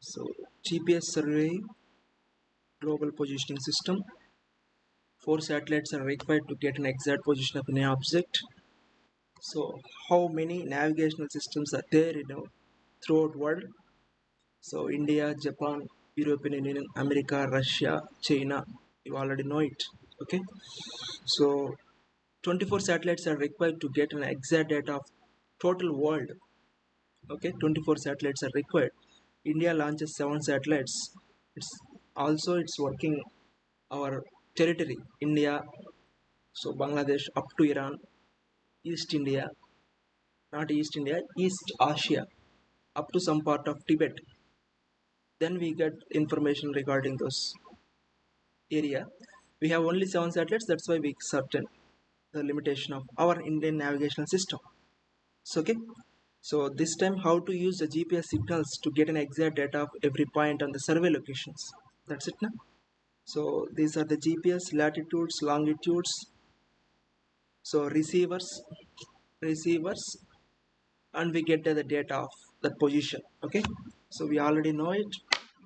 So GPS survey, global positioning system. 4 satellites are required to get an exact position of an object. So how many navigational systems are there throughout world? So India, Japan, European Union, America, Russia, China. You already know it. Okay. So 24 satellites are required to get an exact data of total world. Okay, 24 satellites are required. India launches 7 satellites. It's working our territory, India, so Bangladesh up to Iran, East India, not East India, East Asia, up to some part of Tibet. Then we get information regarding those area. We have only 7 satellites, that's why we certain the limitation of our Indian navigational system. So okay, so this time how to use the GPS signals to get an exact data of every point on the survey locations. That's it now. So these are the GPS latitudes, longitudes. So receivers, and we get the data of that position. Okay, so we already know it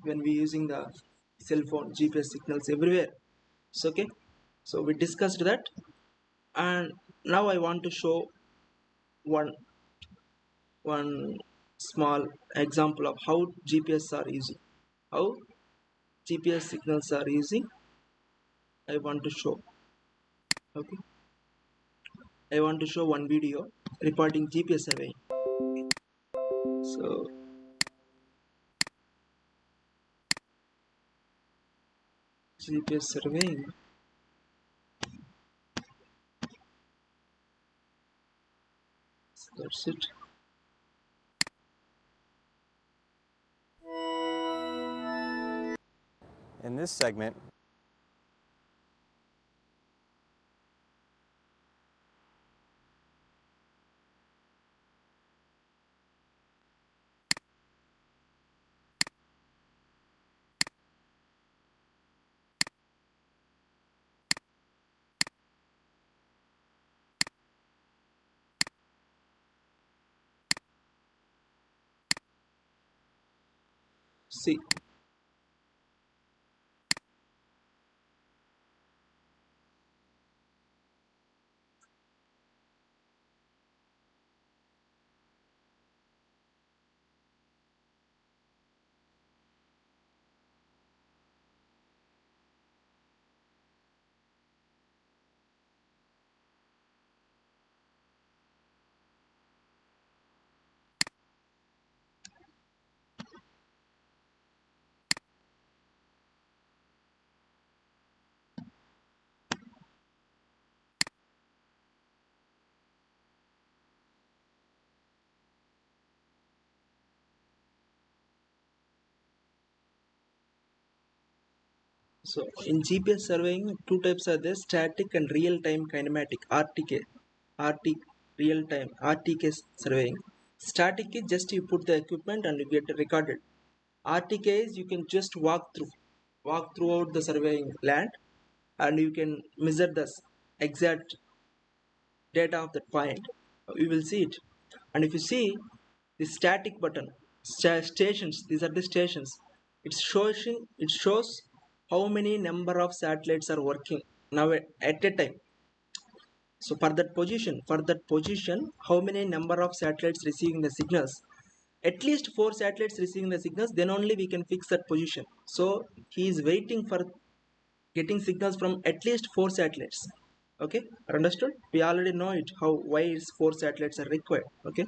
when we using the cell phone GPS signals everywhere. So okay, so we discussed that, and now I want to show one one small example of how GPS are using, how GPS signals are using. I want to show. Okay, I want to show one video reporting GPS survey. So GPS surveying. So that's it. In this segment, See, so in GPS surveying, two types are there: static and real-time kinematic (RTK). RT real-time RTK surveying. Static is just you put the equipment and you get it recorded. RTK is you can just walk throughout the surveying land, and you can measure the exact data of that point. You will see it, and if you see the static button, stations, these are the stations. It shows how many number of satellites are working now at a time. So for that position, how many number of satellites receiving the signals? At least 4 satellites receiving the signals, then only we can fix that position. So he is waiting for getting signals from at least 4 satellites. Okay, understood? We already know it, how why is 4 satellites are required. Okay,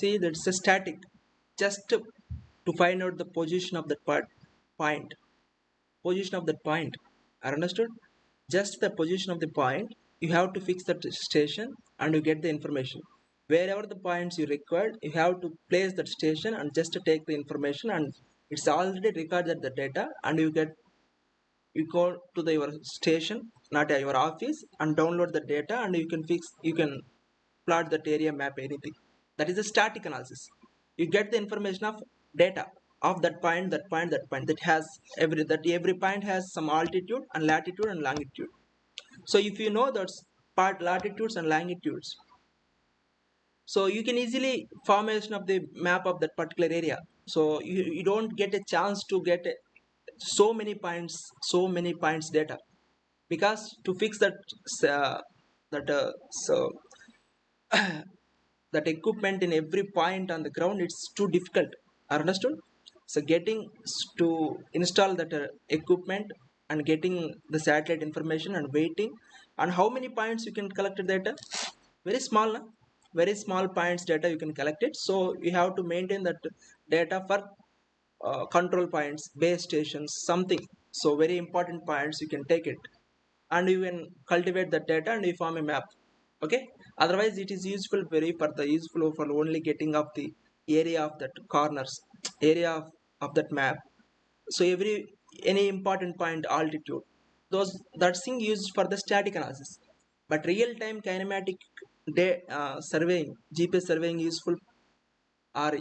see that's a static, just to find out the position of that point, position of that point. Are understood? Just the position of the point, you have to fix that station and you get the information. Wherever the points you required, you have to place that station and just to take the information, and it's already recorded the data, and you go to your station, not your office, and download the data, and you can plot that area map, anything. That is a static analysis. You get the information of data of that point that has every point has some altitude and latitude and longitude. So if you know those part latitudes and longitudes, so you can easily formation of the map of that particular area. So you don't get a chance to get so many points data, because to fix that so that equipment in every point on the ground, it's too difficult. Understood? So getting to install that equipment and getting the satellite information and waiting, and how many points you can collect the data, very small, na? Very small points data you can collect it. So you have to maintain that data for control points, base stations, something. So very important points you can take it, and you can cultivate that data and you form a map. Okay. Otherwise it is useful very for the useful for only getting of the area of that corners, area of that map. So every any important point altitude, those that thing used for the static analysis. But real time kinematic surveying, GPS surveying useful are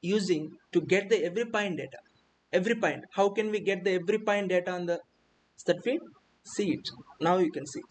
using to get the every point data. Every point, how can we get the every point data on the that feed? See it now, you can see.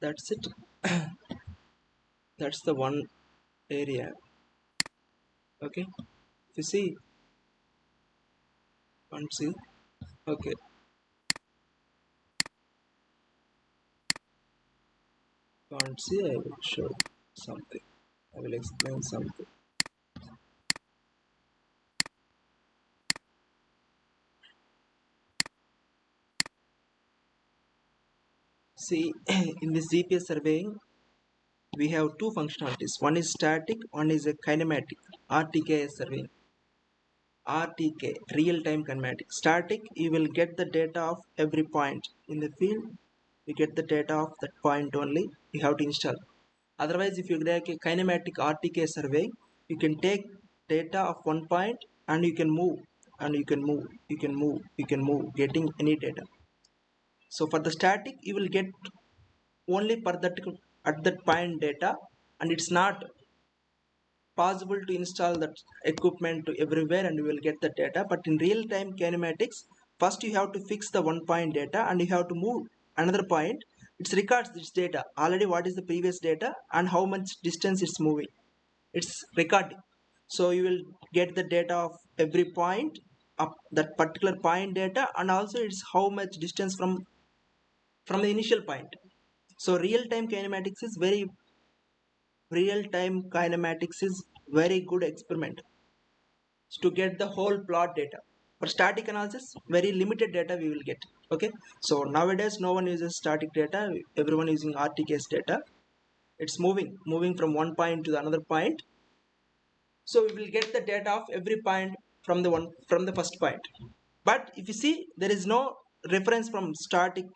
That's it. That's the one area. Okay, if you see, can't see. Okay, can't see. I will show something. I will explain something. See, in this GPS surveying, we have two functionalities. One is static, one is a kinematic. RTK surveying. RTK, real-time kinematic. Static, you will get the data of every point in the field. You get the data of that point only. You have to install. Otherwise, if you get a kinematic RTK survey, you can take data of one point and you can move, and you can move, you can move, you can move, getting any data. So for the static, you will get only per that at that point data, and it's not possible to install that equipment to everywhere and you will get the data. But in real time kinematics, first you have to fix the one point data and you have to move another point. It records this data already, what is the previous data and how much distance it's moving. It's recording. So you will get the data of every point of that particular point data, and also it's how much distance from the initial point. So real time kinematics is very real time kinematics is very good experiment to get the whole plot data. For static analysis, very limited data we will get. Okay, so nowadays no one uses static data, everyone using RTK's data. It's moving from one point to the another point. So we will get the data of every point from the first point. But if you see, there is no reference from static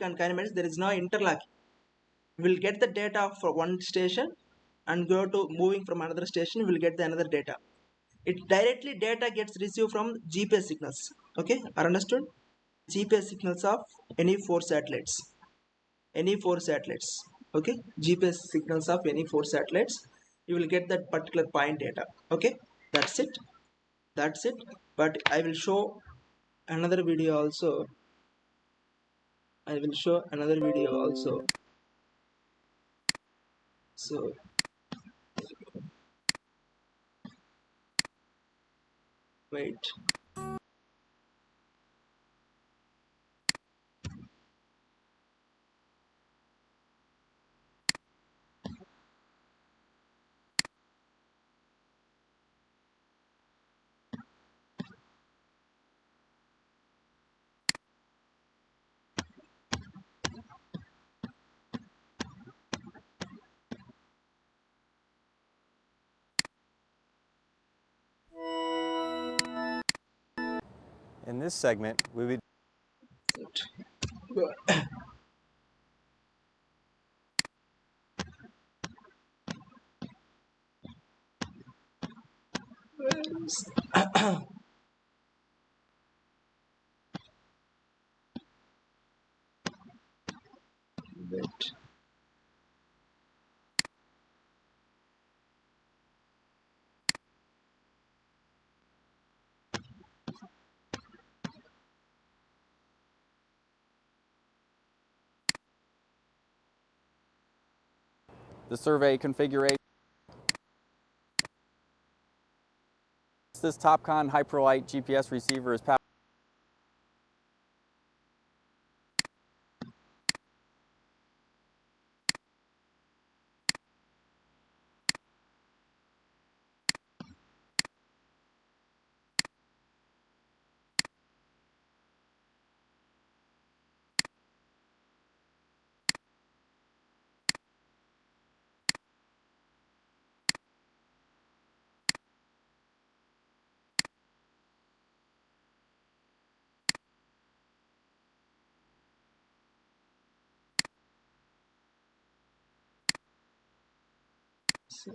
and kinematics, there is no interlocking. We will get the data for one station and go to moving from another station, we will get the another data. It directly data gets received from GPS signals. Okay, are understood? GPS signals of any four satellites. Any four satellites. Okay, GPS signals of any four satellites. You will get that particular point data. Okay, that's it. That's it. But I will show another video also. I will show another video also. So wait. In this segment, we would Wait. the survey configuration. This Topcon Hyperlight GPS receiver is powered. So,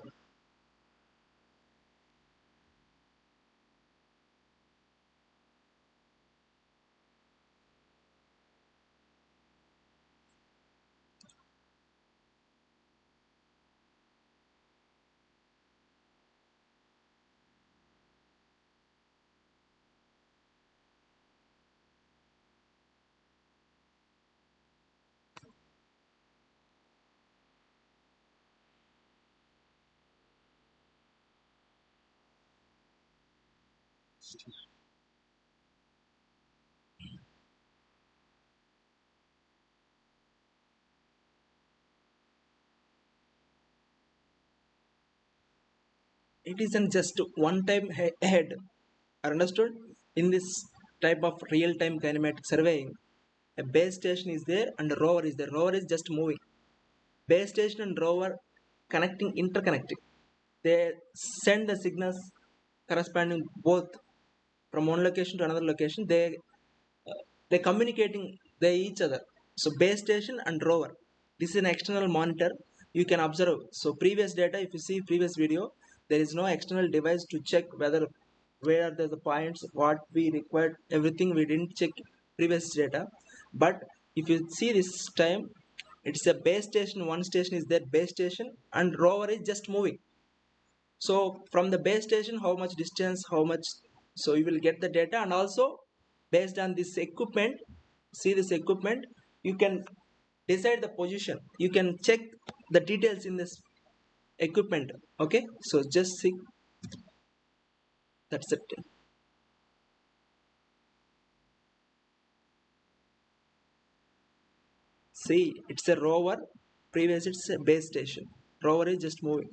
It isn't just one time ahead. Understood? In this type of real-time kinematic surveying, a base station is there and a rover is there. Rover is just moving. Base station and rover connecting, interconnecting. They send the signals corresponding both from one location to another location. They communicating they each other. So base station and rover. This is an external monitor. You can observe. So previous data, if you see previous video, there is no external device to check whether where are the points, what we required, everything we didn't check previous data. But if you see this time, it's a base station, one station is there, base station, and rover is just moving. So from the base station, how much distance, how much, so you will get the data. And also based on this equipment, see this equipment, you can decide the position, you can check the details in this equipment. Okay, so just see, that's it. See, it's a rover, previous it's a base station, rover is just moving.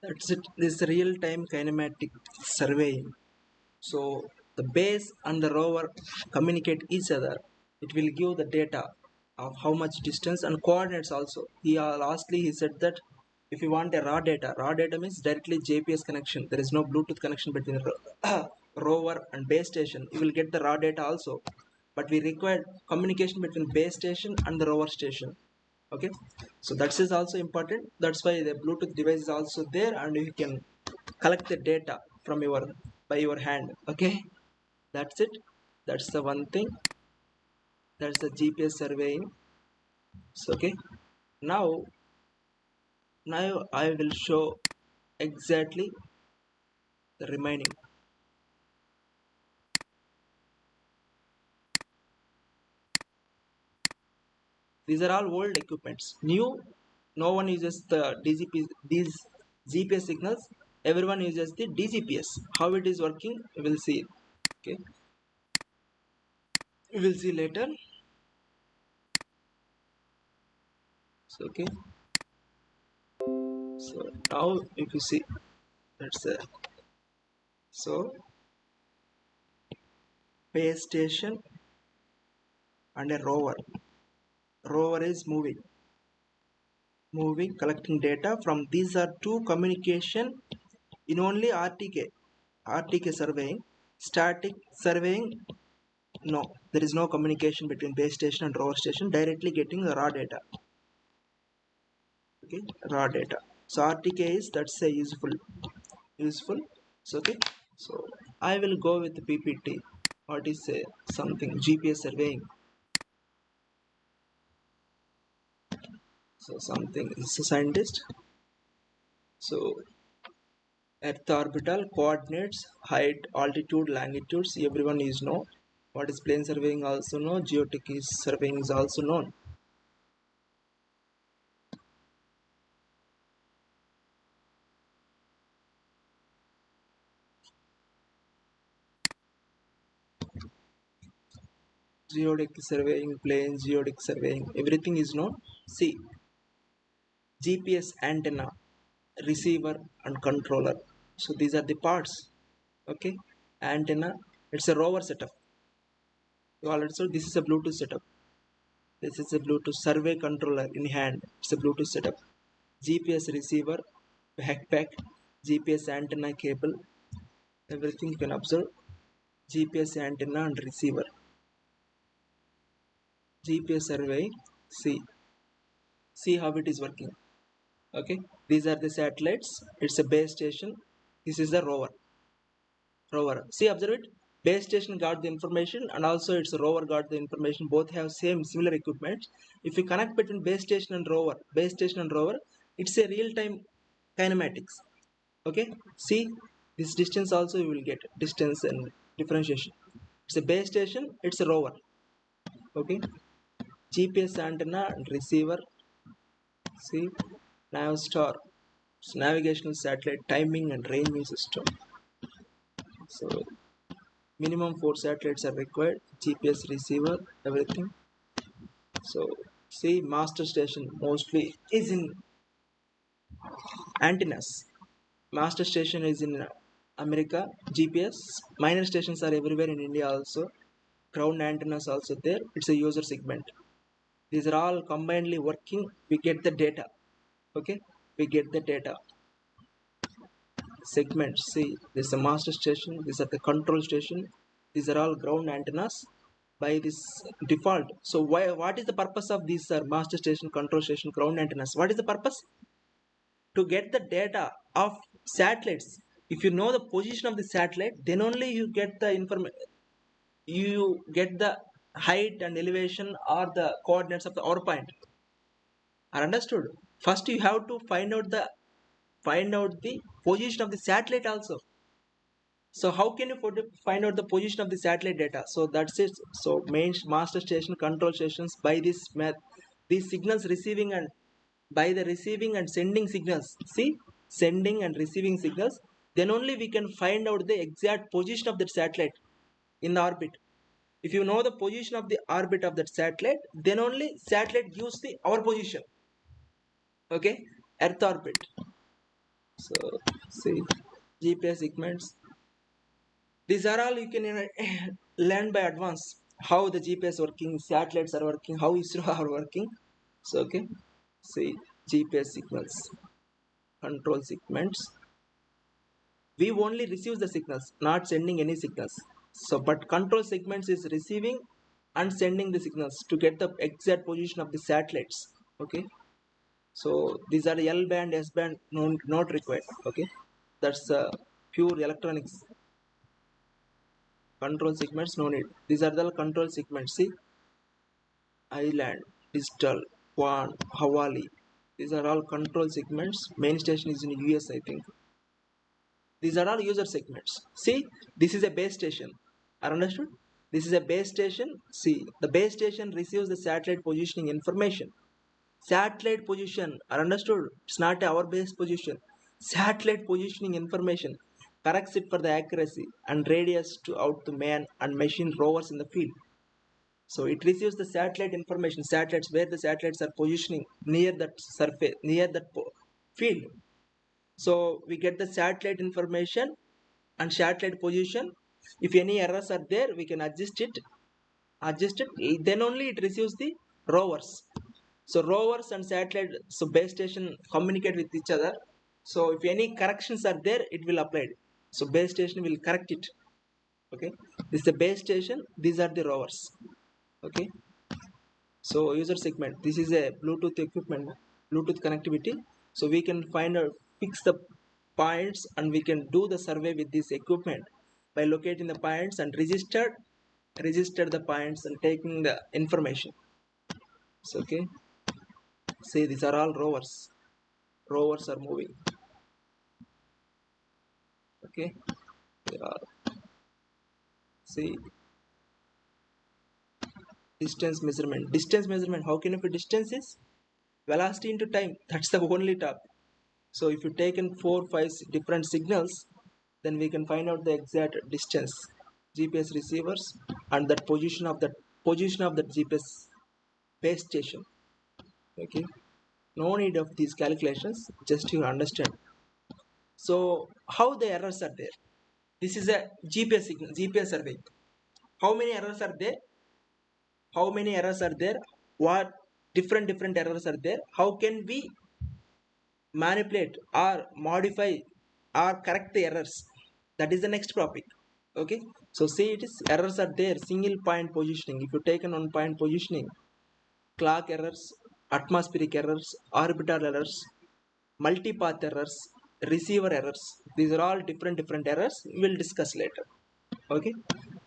That's it. This is real-time kinematic surveying. So the base and the rover communicate each other. It will give the data of how much distance and coordinates also. Lastly he said that if you want a raw data means directly GPS connection. There is no Bluetooth connection between rover and base station. You will get the raw data also, but we require communication between base station and the rover station. Okay, so that is also important. That's why the Bluetooth device is also there, and you can collect the data from your by your hand. Okay, that's it. That's the one thing. That's the GPS surveying. So, okay, now I will show exactly the remaining. These are all old equipments. New, no one uses the DGP, these GPS signals. Everyone uses the DGPS. How it is working, we will see. Okay, we will see later. So, okay, so now if you see, that's so base station and a rover. Rover is moving, collecting data from these are two communication in only RTK surveying. Static surveying, no, there is no communication between base station and rover station, directly getting the raw data. Okay, raw data. So RTK is, that's a useful. So okay, so I will go with the PPT. What is something GPS surveying? So something is a scientist. So Earth orbital coordinates, height, altitude, longitudes, everyone is known. What is plane surveying also known. Geotech is surveying is also known. Geodetic surveying, planes, geodetic surveying, everything is known. See, GPS antenna, receiver and controller. So these are the parts. Okay, antenna, it's a rover setup. You already saw this is a Bluetooth setup. This is a Bluetooth survey controller in hand. It's a Bluetooth setup. GPS receiver, backpack, GPS antenna cable, everything you can observe. GPS antenna and receiver. GPS survey. See how it is working. Okay, these are the satellites. It's a base station. This is the rover. See, observe it. Base station got the information and also its rover got the information. Both have similar equipment. If you connect between base station and rover, it's a real-time kinematics. Okay, see this distance also you will get distance and differentiation. It's a base station, it's a rover. Okay, GPS antenna and receiver. See, Navstar, it's navigational satellite timing and ranging system. So minimum 4 satellites are required. GPS receiver, everything. So see, master station mostly is in antennas. Master station is in America. GPS minor stations are everywhere in India also. Ground antennas also there. It's a user segment. These are all combinedly working. We get the data. Okay, we get the data segments. See, this is a master station. These are the control station. These are all ground antennas by this default. So why? What is the purpose of these master station, control station, ground antennas? What is the purpose? To get the data of satellites. If you know the position of the satellite, then only you get the information. You get the height and elevation or the coordinates of the hour point. Are understood? First, you have to find out the position of the satellite also. So how can you find out the position of the satellite data? So that's it. So main master station, control stations, by this math, these signals receiving and by the receiving and sending signals. See, sending and receiving signals. Then only we can find out the exact position of that satellite in the orbit. If you know the position of the orbit of that satellite, then only satellite gives the our position. Okay, Earth orbit. So see, GPS segments, these are all you can learn by advance how the GPS working, satellites are working, how ISRO are working. So okay, see, GPS signals, control segments, we only receive the signals, not sending any signals. So but control segments is receiving and sending the signals to get the exact position of the satellites. Okay, so these are L band, S band, not required. Okay, that's pure electronics. Control segments, no need. These are the control segments. See, island, digital, Quan, Hawali, these are all control segments. Main station is in US, I think. These are all user segments. See, this is a base station. Are understood? This is a base station. See, the base station receives the satellite positioning information. Satellite position are understood. It's not our base position. Satellite positioning information corrects it for the accuracy and radius to out to man and machine rovers in the field. So it receives the satellite information, satellites where the satellites are positioning near that surface, near that field. So we get the satellite information and satellite position. If any errors are there, we can adjust it. Then only it receives the rovers. So rovers and satellite, so base station communicate with each other. So if any corrections are there, it will apply it. So base station will correct it. Okay, this is the base station. These are the rovers. Okay, so user segment. This is a Bluetooth equipment, Bluetooth connectivity. So we can find out, fix the points, and we can do the survey with this equipment by locating the points and register the points and taking the information. So okay, see, these are all rovers. Rovers are moving. Okay, there are, see, distance measurement. Distance measurement. How can you put distance is velocity into time. That's the only topic. So if you take in 4 5 different signals, then we can find out the exact distance. GPS receivers and that position of the GPS base station. Okay, no need of these calculations, just you understand. So how the errors are there? This is a GPS signal, GPS survey. How many errors are there? How many errors are there? What different errors are there? How can we manipulate or modify or correct the errors? That is the next topic. Okay, so see, it is errors are there. Single point positioning, if you take an on point positioning, clock errors, atmospheric errors, orbital errors, multipath errors, receiver errors, these are all different errors, we will discuss later. Okay,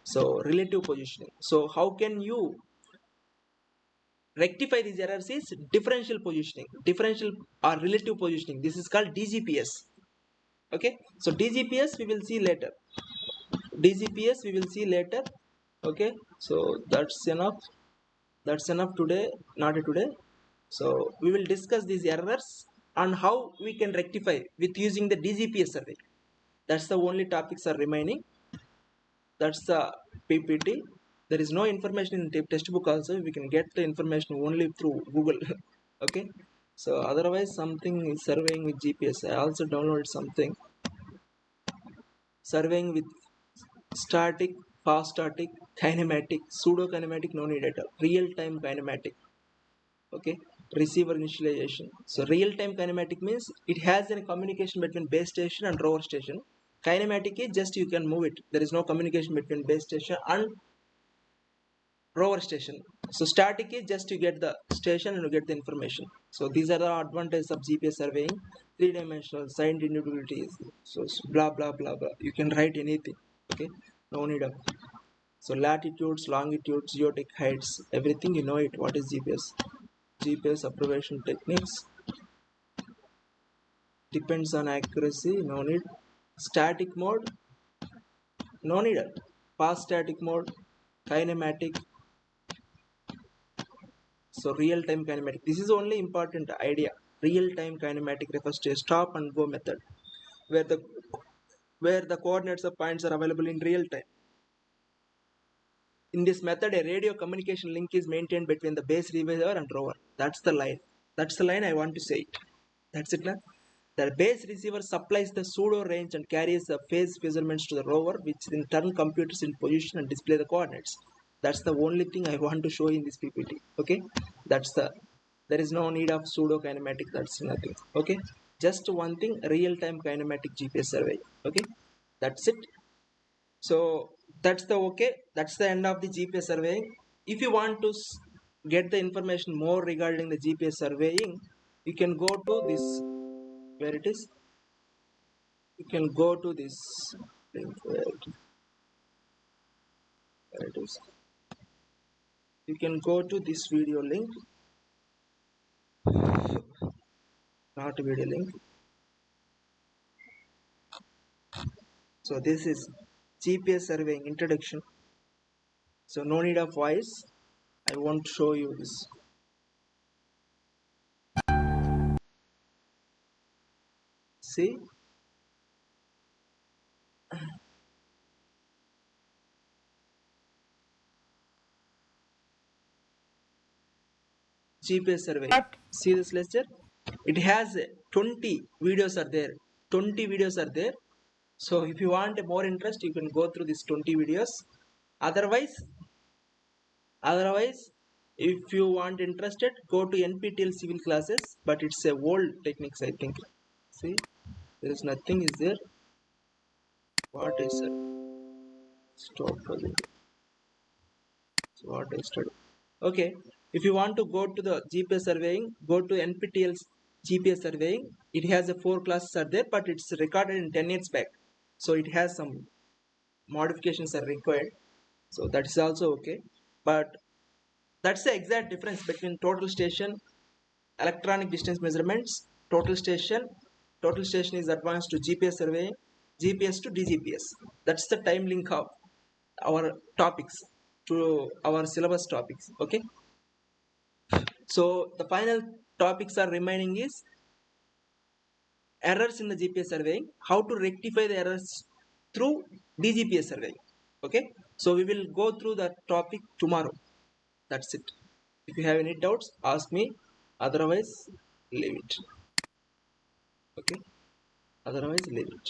so relative positioning, so how can you rectify these errors is differential positioning, differential or relative positioning. This is called DGPS. Okay, so DGPS we will see later. DGPS we will see later. Okay, so that's enough today, not today. So we will discuss these errors and how we can rectify with using the DGPS survey. That's the only topics are remaining. That's the PPT. There is no information in the textbook also. We can get the information only through Google. Okay, so otherwise something is surveying with GPS. I also downloaded something surveying with static, fast static, kinematic, pseudo kinematic, no need at all. Real time kinematic. Okay, receiver initialization. So real time kinematic means it has a communication between base station and rover station. Kinematic is just you can move it. There is no communication between base station and rover station. So static is just you get the station and you get the information. So these are the advantages of GPS surveying. Three-dimensional, signed individualities. So blah blah blah blah. You can write anything. Okay, no need of. So latitudes, longitudes, geodetic heights, everything you know it. What is GPS? GPS observation techniques depends on accuracy. No need. Static mode. No need. Fast static mode. Kinematic. So real-time kinematic. This is only important idea. Real-time kinematic refers to a stop and go method, where the coordinates of points are available in real time. In this method, a radio communication link is maintained between the base receiver and rover. That's the line. That's the line I want to say it. That's it now. The base receiver supplies the pseudo range and carries the phase measurements to the rover, which in turn computes in position and display the coordinates. That's the only thing I want to show in this PPT. Okay, there is no need of pseudo kinematic. That's nothing. Okay, just one thing: real-time kinematic GPS survey. Okay, that's it. So that's the end of the GPS surveying. If you want to get the information more regarding the GPS surveying, you can go to this, where it is, you can go to this link, where it is, you can go to this video link, not video link. So this is GPS surveying introduction. So no need of voice, I won't show you this. See, GPS survey. See this lecture, it has 20 videos are there. 20 videos are there. So if you want more interest, you can go through these 20 videos. Otherwise, if you want interested, go to NPTEL civil classes, but it's a old techniques, I think. See, there is nothing is there. What is it? Stop project. So what I study. Okay, if you want to go to the GPS surveying, go to NPTEL's GPS surveying. It has a 4 classes are there, but it's recorded in 10 years back. So it has some modifications are required. So that is also okay. But that's the exact difference between total station, electronic distance measurements, total station. Total station is advanced to GPS surveying, GPS to DGPS. That's the time link of our topics to our syllabus topics. Okay. So the final topics are remaining is errors in the GPS surveying, how to rectify the errors through DGPS surveying. Okay. So we will go through that topic tomorrow. That's it. If you have any doubts, ask me. Otherwise, leave it. Okay. Otherwise, leave it.